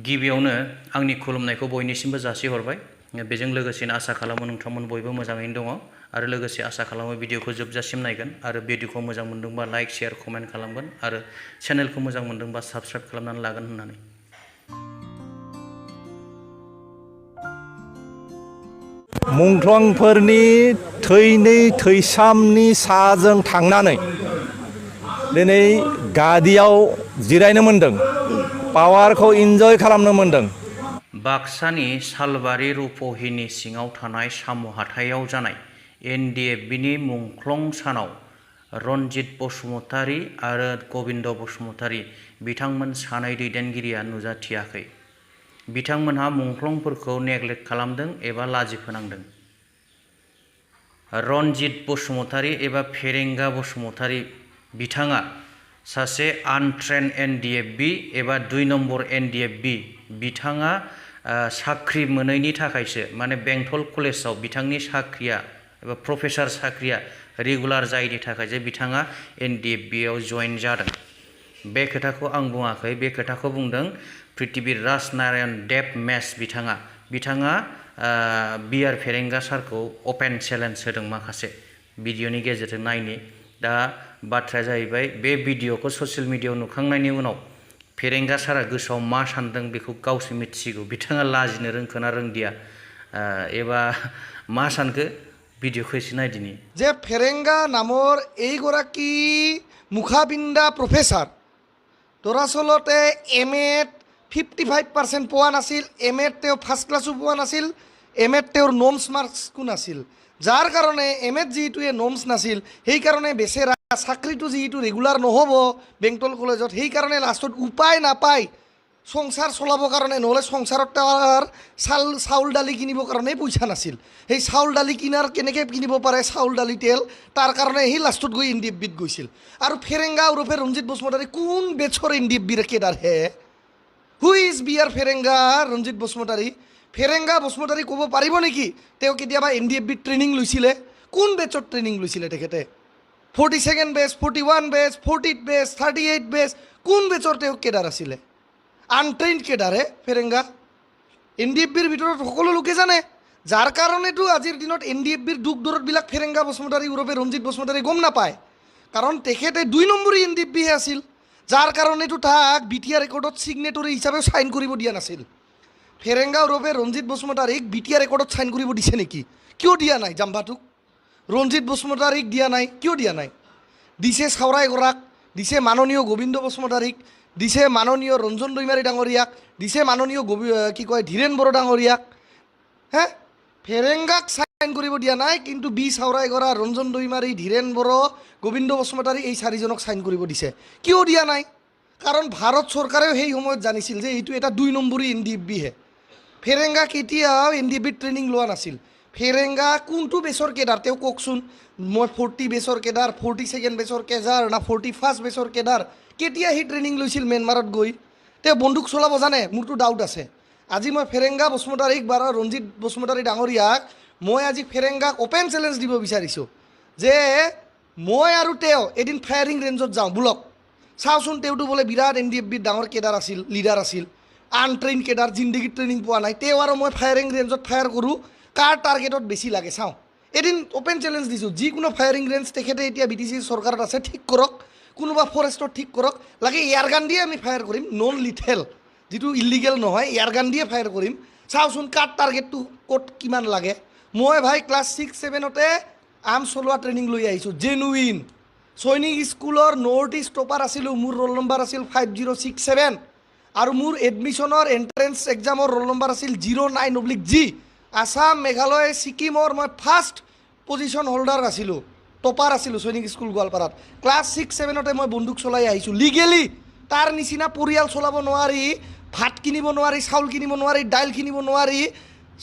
गिबियावनो आंनि खुलुमनायखौ बयनिसिमबो जासिहरबाय। बेजों लोगोसेनो आसा खालामो नोंथांमोन बयबो मोजाङैनो दङ आरो लोगोसे आसा खालामो भिडिअखौ जोबजासिम नायगोन आरो भिडिअखौ मोजां मोनदोंबा लाइक शेयार कमेन्ट खालामगोन आरो चेनेलखौ मोजां मोनदोंबा साबस्क्राइब खालामनानै लागोन होननानै। मुंख्लंफोरनि थैनि थैसामनि साजों थांनानै दिनै गादियाव जिरायनो मोनदों, पावारखौ इन्जय खालामनो मोनदों। बाक्सानि सालबारि रुपहिनि सिङाव थानाय साम' हाथायाव जानाय NDFBनि मुंख्लं सानाव रनजित बसुमतारी आरो गबिन्द बसुमतारी बिथांमोन सानै दैदेनगिरिया नुजाथियाखै। बिथांमोनहा मुंख्लंफोरखौ नेग्लेक्ट खालामदों एबा लाजि फोनांदों। रनजित बसुमतारी एबा फेरेंगा बसुमतारी बिथाङा सासे आनट्रेन्ड NDFB एबा 2 नम्बर NDFB। बिथाङा साख्रि मोनैनि थाखायसो माने बेंटल कलेजाव बिथांनि साख्रिया एबा प्रफेसार साख्रिया रेगुलार जायैनि थाखायसो बिथाङा NDFBआव जइन जादों। बे खोथाखौ आं बुङाखै, बे खोथाखौ बुंदों पृथ्वीर राजनारायण देब मेस बिथाङा बिआर फेरेंगा सारखौ अपेन चेलेन्ज होदों माखासे भिडिअनि गेजेरजों नायनि। दा बाथ्राया जाहैबाय बे भिडिअखौ ससियेल मिडियायाव नुखांनायनि उनाव फेरेंगा सारा गोसोआव मा सानदों बेखौ गावसो मिथिगौ। बिथाङा लाजिनो रोंखोना रोंदिया एबा मा सानखो भिडिअखौ एसे नायदिनि। जे फेरेंगा नाমৰ এইগৰাকী মুখাবিন্দা প্ৰফেচাৰ দৰাচলতে MA 55% পোৱা নাছিল, MA তেওঁ ফাৰ্ষ্ট ক্লাছো পোৱা নাছিল, MA তেওঁৰ নমছ মাৰ্কছকো নাছিল, যাৰ কাৰণে MA যিটো নমছ নাছিল সেইকাৰণে বেচেৰা চাকৰিটো যিটো ৰেগুলাৰ নহ'ব বেংটল কলেজত, সেইকাৰণে লাষ্টত উপায় নাপায় সংসাৰ চলাবৰ কাৰণে, নহ'লে সংসাৰত তাৰ চাউল দালি কিনিবৰ কাৰণে পইচা নাছিল। সেই চাউল দালি কেনেকৈ কিনিব পাৰে চাউল দালি তেল, তাৰ কাৰণে সি লাষ্টত গৈ NDFBত গৈছিল। আৰু ফেৰেংগা ওৰফে ৰঞ্জিত বসুমতাৰী কোন বেচৰ NDFBৰ কেডাৰ হে? Who is BR Ferenga Ranjit Basumatary? Ferenga Basumatary ক'ব পাৰিব নেকি তেওঁ কেতিয়াবা NDFBত ট্ৰেইনিং লৈছিলে? কোন বেচত ট্ৰেইনিং লৈছিলে তেখেতে? 42nd বেচ, 41 বেচ, 40th বেচ, 38 বেচ, কোন বেচৰ তেওঁ কেডাৰ আছিলে? আনট্ৰেইণ্ড কেডাৰে ফেৰেংগা? NDFBৰ ভিতৰত সকলো লোকে জানে, যাৰ কাৰণেতো আজিৰ দিনত NDFBৰ দুখ দৰদবিলাক ফেৰেংগা বসুমতাৰী ওৰফে ৰঞ্জিত বসুমতাৰী গম নাপায়, কাৰণ তেখেতে 2 নম্বৰী NDFBহে আছিল, যাৰ কাৰণেতো তাক BTR ৰেকৰ্ডত ছিগনেটৰী হিচাপে চাইন কৰিব দিয়া নাছিল। ফেৰেংগা ওৰফে ৰঞ্জিত বসুমতাৰীক BTR ৰেকৰ্ডত চাইন কৰিব দিছে নেকি? কিয় দিয়া নাই? জাম্বাটোক ৰঞ্জিত বসুমতাৰীক দিয়া নাই, কিয় দিয়া নাই? দিছে চাওৰাইগৰাক, দিছে মাননীয় গোবিন্দ বসুমতাৰীক, দিছে মাননীয় ৰঞ্জন দৈমাৰী ডাঙৰীয়াক, দিছে মাননীয় ধীৰেন বড়ো ডাঙৰীয়াক। হে, ফেৰেংগাক চাইন কৰিব দিয়া নাই, কিন্তু বি চাওৰাইগৰা, ৰঞ্জন দৈমাৰী, ধীৰেন বড়ো, গোবিন্দ বসুমতাৰী এই 4জনক চাইন কৰিব দিছে। কিয় দিয়া নাই? কাৰণ ভাৰত চৰকাৰেও সেই সময়ত জানিছিল যে এইটো এটা 2 নম্বৰী NDFBহে। ফেৰেংগা কেতিয়াও NDFBত ট্ৰেইনিং লোৱা নাছিল। ফেৰেংগা কোনটো বেচৰ কেডাৰ তেওঁ কওকচোন? মই 40 বেচৰ কেডাৰ, 42nd বেচৰ কেডাৰ না 41st বেচৰ কেডাৰ? কেতিয়া সি ট্ৰেইনিং লৈছিল ম্যানমাৰত গৈ? তেওঁ বন্দুক চলাব জানে? মোৰতো ডাউট আছে। আজি মই ফেৰেংগা বসুমতাৰীক বা ৰঞ্জিত বসুমতাৰী ডাঙৰীয়াক মই আজি ফেৰেংগাক অপেন চেলেঞ্জ দিব বিচাৰিছোঁ যে মই আৰু তেওঁ এদিন ফায়াৰিং ৰেঞ্জত যাওঁ বলক, চাওঁচোন তেওঁতো বোলে বিৰাট NDFBৰ ডাঙৰ কেডাৰ আছিল, লিডাৰ আছিল, আনট্ৰেইন কেডাৰ, জিন্দগীত ট্ৰেইনিং পোৱা নাই, তেওঁ আৰু মই ফায়াৰিং ৰেঞ্জত ফায়াৰ কৰোঁ, কাৰ টাৰ্গেটত বেছি লাগে চাওঁ। এদিন অপেন চেলেঞ্জ দিছোঁ, যিকোনো ফায়াৰিং ৰেঞ্জ তেখেতে এতিয়া BTC চৰকাৰত আছে ঠিক কৰক, কোনোবা ফৰেষ্টত ঠিক কৰক, লাগে এয়াৰ গান দিয়ে আমি ফায়াৰ কৰিম, নন লিথেল যিটো ইলিগেল নহয়, এয়াৰ গান দিয়ে ফায়াৰ কৰিম, চাওঁচোন কাৰ টাৰ্গেটটো ক'ত কিমান লাগে। মই ভাই ক্লাছ 6-7তে আৰ্মছ চলোৱা ট্ৰেইনিং লৈ আহিছোঁ, জেনুইন সৈনিক স্কুলৰ নৰ্থ ইষ্ট টপাৰ আছিলোঁ, মোৰ ৰোল নম্বৰ আছিল 5067 আৰু মোৰ এডমিশ্যনৰ এণ্ট্ৰেঞ্চ এক্সামৰ ৰোল নম্বৰ আছিল 09/G। আসাম, মেঘালয়, ছিকিমৰ মই ফাৰ্ষ্ট পজিশ্যন হোল্ডাৰ আছিলোঁ, টপাৰ আছিলোঁ সৈনিক স্কুল গোৱালপাৰাত। ক্লাছ 6-7তে মই বন্দুক চলাই আহিছোঁ লিগেলি। তাৰ নিচিনা পৰিয়াল চলাব নোৱাৰি, ভাত কিনিব নোৱাৰি, চাউল কিনিব নোৱাৰি, দাইল কিনিব নোৱাৰি,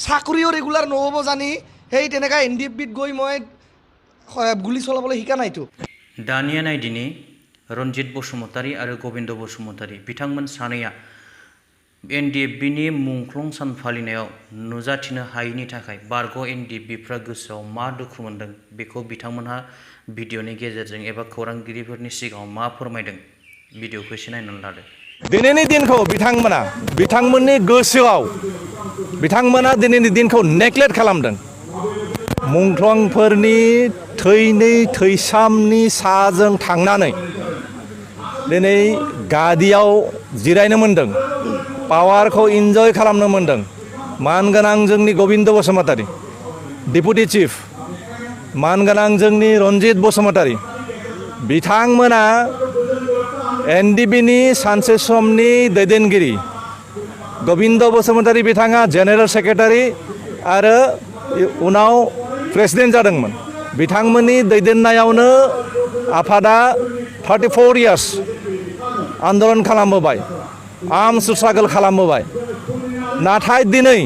চাকৰিও ৰেগুলাৰ নহ'ব জানি সেই তেনেকৈ NDFBত গৈ মই গুলি চলাবলৈ শিকা নাইতো। दानिया नायदिनि रनजित बसुमतारी आरो गबिन्द बसुमतारी बिथांमोन सानैया NDFBनि मुंख्लं सान फालिनायाव नुजाथिनो हायैनि थाखाय बारग' NDFBफ्रा गोसोआव मा दुखु मोनदों बेखौ बिथांमोनहा भिडिअनि गेजेरजों एबा खौरांगिरिफोरनि सिगाङाव मा फोरमायदों भिडिअखौ एसे नायनानै लादो। दिनैनि दिनखौ बिथांमोननि गोसोआव बिथांमोना दिनैनि दिनखौ नेग्लेक्ट खालामदों। मुंख्लंफोरनि थैनै थैसामनि साजों थांनानै दिनै गादियाव जिरायनो मोन्दों, पावारखौ इन्जय खालामनो मोन्दों। मानगोनां जोंनि गबिन्द बसुमतारी, डेपुटि चिफ मानगोनां जोंनि रन्जित बसुमतारी, बिथांमोना एनडिबिनि सानसे समनि दैदेनगिरि, गबिन्द बसुमतारी बिथाङा जेनेरेल सेक्रेटारि आरो उनाव प्रेसिडेन्ट जादोंमोन। बिथांमोननि दैदेननायावनो आफादा 34 इयार्स आन्दलन खालामबोबाय, आर्मस स्ट्रागल खालामबोबाय। नाथाय दिनै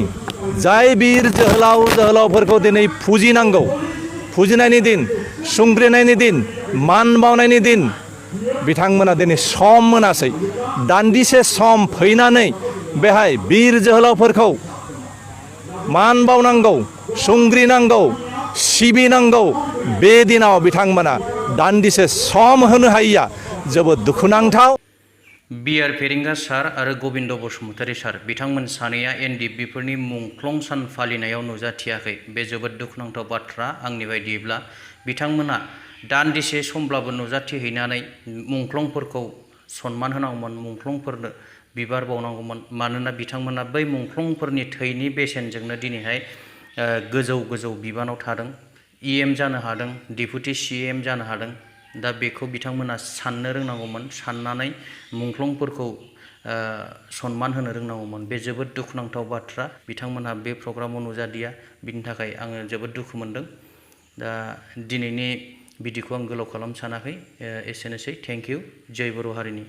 जाय बिर जोहोलावफोरखौ दिनै फुजिनांगौ, फुजिनायनि दिन, सुंग्रिनायनि दिन, मान बावनायनि दिन, बिथांमोना दिनै सम मोनासै। दान्दिसे सम फैनानै बेहाय बिर जोहोलावफोरखौ मान बावनांगौ, सुंग्रिनांगौ, सिबिनांगौ, बे दिनाव बिथांमोना दान्दिसे सम होनो हायिया जोबोद दुखुनांथाव। बिआर फेरेंगा सार आरो गबिन्द बसुमतारी सार बिथांमोन सानैया एनडिएफबिफोरनि मुंख्लं सान फालिनायाव नुजाथियाखै। बे जोबोद दुखुनांथाव बाथ्रा। आंनि बायदिब्ला बिथांमोना दान्दिसे समब्लाबो नुजाथिहैनानै मुंख्लंफोरखौ सनमान होनांगौमोन, मुंख्लंफोरनो बिबार बावनांगौमोन। मानोना बिथांमोना बै मुंख्लंफोरनि थैनि बेसेनजोंनो दिनैहाय गोजौ बिबानाव थादों, इएम जानो हादों, डेपुटि सिएम जानो हादों। दा बेखौ बिथांमोना साननो रोंनांगौमोन, साननानै मुंख्लंफोरखौ सनमान होनो रोंनांगौमोन। बे जोबोद दुखुनांथाव बाथ्रा। बिथांमोनहा बे प्रग्रामाव नुजादिया, बिनि थाखाय आङो जोबोद दुखु मोनदों। दा दिनैनि भिडिअखौ आं गोलाव खालामनो सानाखै, एसेनोसै। Thank you. जय बर' हारिनि।